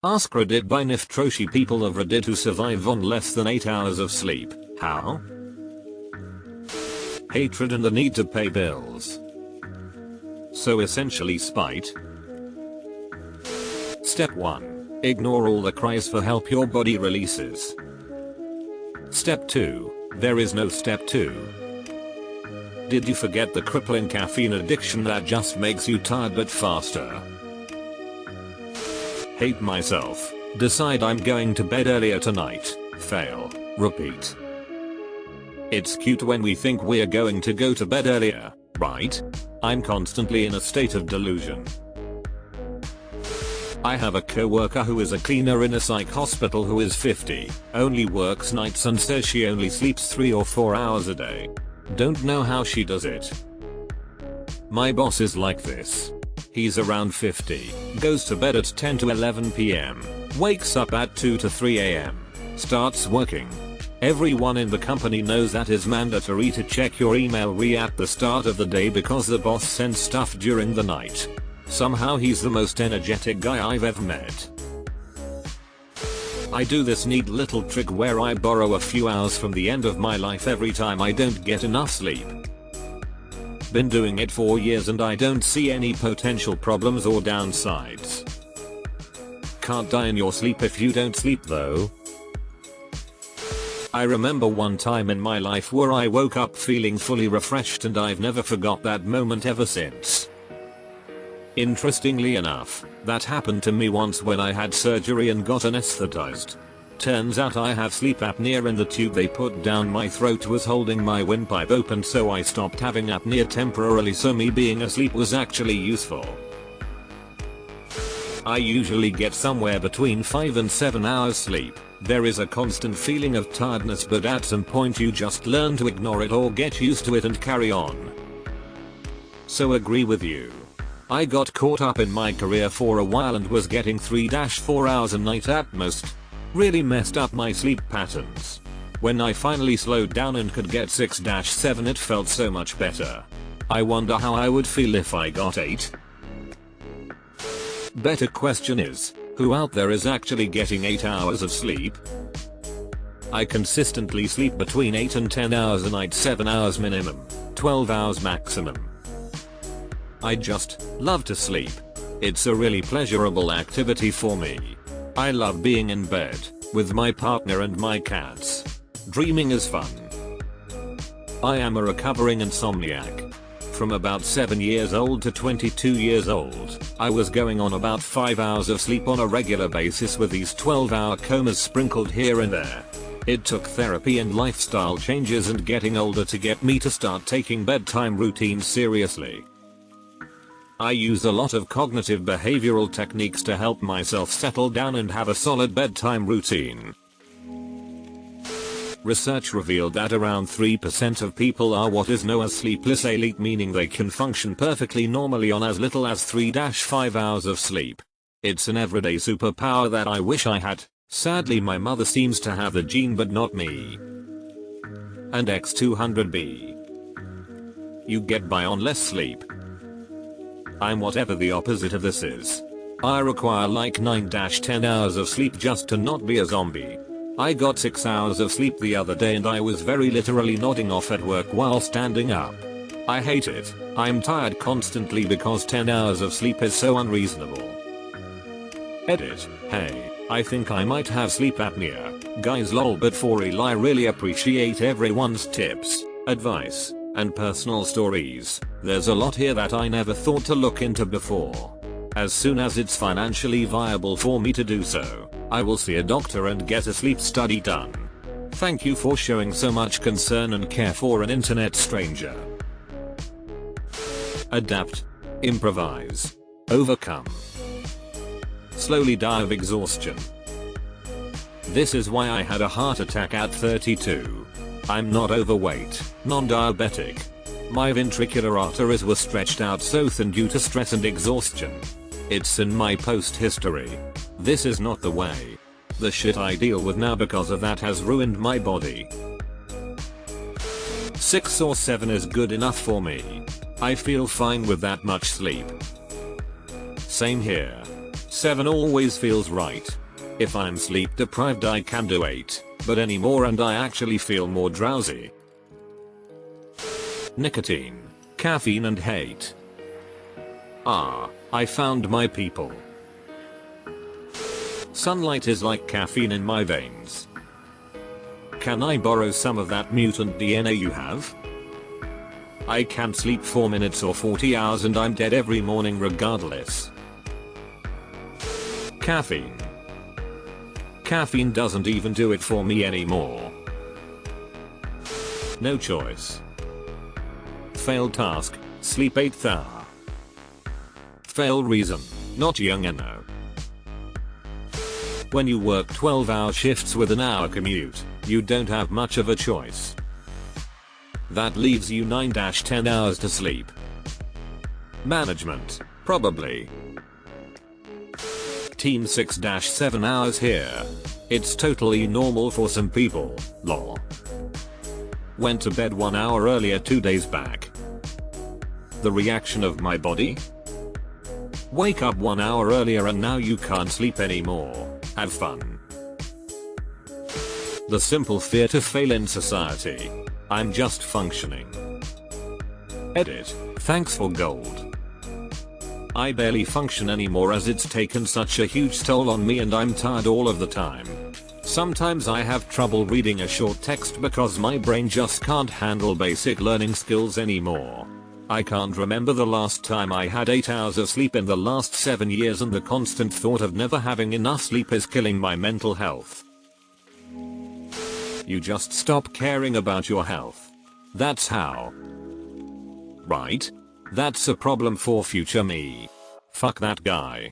AskReddit by Niftroshi people of Reddit who survive on less than 8 hours of sleep. How? Hatred and the need to pay bills. So essentially spite. Step 1. Ignore all the cries for help your body releases. Step 2. There is no step 2. Did you forget the crippling caffeine addiction that just makes you tired but faster? Hate myself. Decide I'm going to bed earlier tonight. Fail. Repeat. It's cute when we think we're going to go to bed earlier, right? I'm constantly in a state of delusion. I have a coworker who is a cleaner in a psych hospital who is 50, only works nights and says she only sleeps 3 or 4 hours a day. Don't know how she does it. My boss is like this. He's around 50, goes to bed at 10 to 11 PM, wakes up at 2 to 3 AM, starts working. Everyone in the company knows that it's mandatory to check your email at the start of the day because the boss sends stuff during the night. Somehow he's the most energetic guy I've ever met. I do this neat little trick where I borrow a few hours from the end of my life every time I don't get enough sleep. Been doing it for years and I don't see any potential problems or downsides. Can't die in your sleep if you don't sleep though. I remember one time in my life where I woke up feeling fully refreshed and I've never forgot that moment ever since. Interestingly enough, that happened to me once when I had surgery and got anesthetized. Turns out I have sleep apnea and the tube they put down my throat was holding my windpipe open, so I stopped having apnea temporarily, so me being asleep was actually useful. I usually get somewhere between 5 and 7 hours sleep. There is a constant feeling of tiredness, but at some point you just learn to ignore it or get used to it and carry on. So agree with you. I got caught up in my career for a while and was getting 3-4 hours a night at most. Really messed up my sleep patterns. When I finally slowed down and could get 6-7, it felt so much better. I wonder how I would feel if I got 8. Better question is, who out there is actually getting 8 hours of sleep? I consistently sleep between 8 and 10 hours a night, 7 hours minimum, 12 hours maximum. I just love to sleep. It's a really pleasurable activity for me. I love being in bed with my partner and my cats. Dreaming is fun. I am a recovering insomniac. From about 7 years old to 22 years old, I was going on about 5 hours of sleep on a regular basis with these 12-hour comas sprinkled here and there. It took therapy and lifestyle changes and getting older to get me to start taking bedtime routines seriously. I use a lot of cognitive behavioral techniques to help myself settle down and have a solid bedtime routine. Research revealed that around 3% of people are what is known as sleepless elite, meaning they can function perfectly normally on as little as 3-5 hours of sleep. It's an everyday superpower that I wish I had. Sadly, my mother seems to have the gene but not me. And X200B. You get by on less sleep. I'm whatever the opposite of this is. I require like 9-10 hours of sleep just to not be a zombie. I got 6 hours of sleep the other day and I was very literally nodding off at work while standing up. I hate it. I'm tired constantly because 10 hours of sleep is so unreasonable. Edit. Hey, I think I might have sleep apnea. Guys lol, but for real I really appreciate everyone's tips, advice, and personal stories. There's a lot here that I never thought to look into before. As soon as it's financially viable for me to do so, I will see a doctor and get a sleep study done. Thank you for showing so much concern and care for an internet stranger. Adapt. Improvise. Overcome. Slowly die of exhaustion. This is why I had a heart attack at 32. I'm not overweight, non-diabetic. My ventricular arteries were stretched out so thin due to stress and exhaustion. It's in my post history. This is not the way. The shit I deal with now because of that has ruined my body. 6 or 7 is good enough for me. I feel fine with that much sleep. Same here. 7 always feels right. If I'm sleep deprived I can do 8, but anymore and I actually feel more drowsy. Nicotine, caffeine and hate. I found my people. Sunlight is like caffeine in my veins. Can I borrow some of that mutant DNA you have? I can't sleep 4 minutes or 40 hours and I'm dead every morning regardless. Caffeine. Caffeine doesn't even do it for me anymore. No choice. Failed task, sleep 8th hour. Fail reason, not young enough. When you work 12-hour shifts with an hour commute, you don't have much of a choice. That leaves you 9-10 hours to sleep. Management, probably. Team 6-7 hours here. It's totally normal for some people, lol. Went to bed 1 hour earlier 2 days back. The reaction of my body? Wake up 1 hour earlier and now you can't sleep anymore. Have fun. The simple fear to fail in society. I'm just functioning. Edit. Thanks for gold. I barely function anymore as it's taken such a huge toll on me and I'm tired all of the time. Sometimes I have trouble reading a short text because my brain just can't handle basic learning skills anymore. I can't remember the last time I had 8 hours of sleep in the last 7 years and the constant thought of never having enough sleep is killing my mental health. You just stop caring about your health. That's how. Right? That's a problem for future me. Fuck that guy.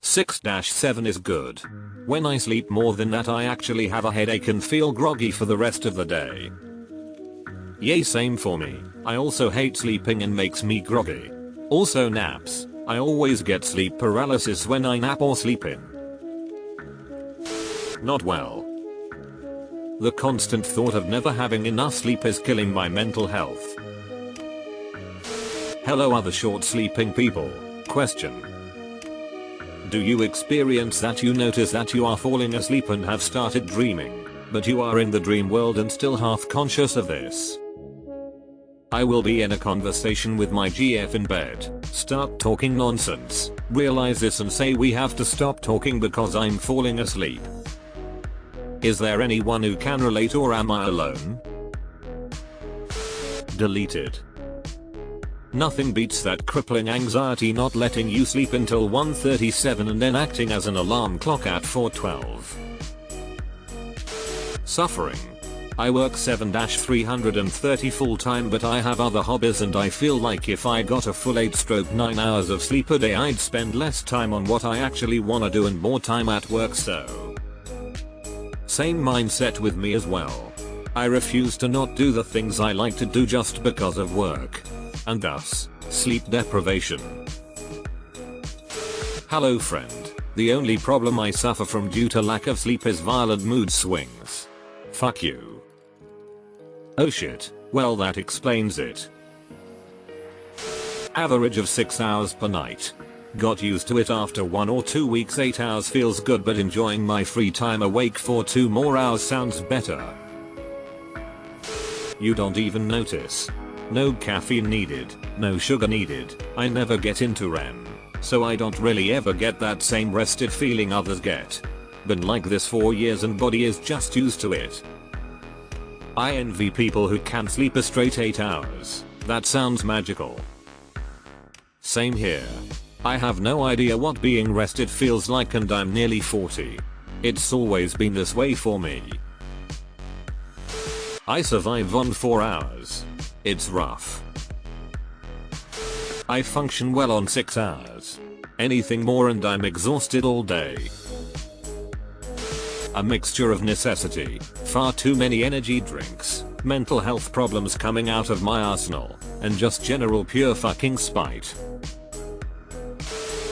6-7 is good. When I sleep more than that I actually have a headache and feel groggy for the rest of the day. Yay, same for me. I also hate sleeping and makes me groggy. Also naps. I always get sleep paralysis when I nap or sleep in. Not well. The constant thought of never having enough sleep is killing my mental health. Hello other short sleeping people. Question. Do you experience that you notice that you are falling asleep and have started dreaming, but you are in the dream world and still half conscious of this? I will be in a conversation with my GF in bed, start talking nonsense, realize this and say we have to stop talking because I'm falling asleep. Is there anyone who can relate or am I alone? Deleted. Nothing beats that crippling anxiety not letting you sleep until 1:37 and then acting as an alarm clock at 4:12. Suffering. I work 7-330 full time but I have other hobbies and I feel like if I got a full 8-9 hours of sleep a day I'd spend less time on what I actually wanna do and more time at work so. Same mindset with me as well. I refuse to not do the things I like to do just because of work. And thus, sleep deprivation. Hello friend. The only problem I suffer from due to lack of sleep is violent mood swings. Fuck you. Oh shit, well that explains it. Average of 6 hours per night. Got used to it after 1 or 2 weeks. 8 hours feels good but enjoying my free time awake for 2 more hours sounds better. You don't even notice. No caffeine needed, no sugar needed, I never get into REM, so I don't really ever get that same rested feeling others get. Been like this for years and body is just used to it. I envy people who can sleep a straight 8 hours, that sounds magical. Same here. I have no idea what being rested feels like and I'm nearly 40. It's always been this way for me. I survive on 4 hours. It's rough. I function well on 6 hours. Anything more and I'm exhausted all day. A mixture of necessity, far too many energy drinks, mental health problems coming out of my arsenal, and just general pure fucking spite.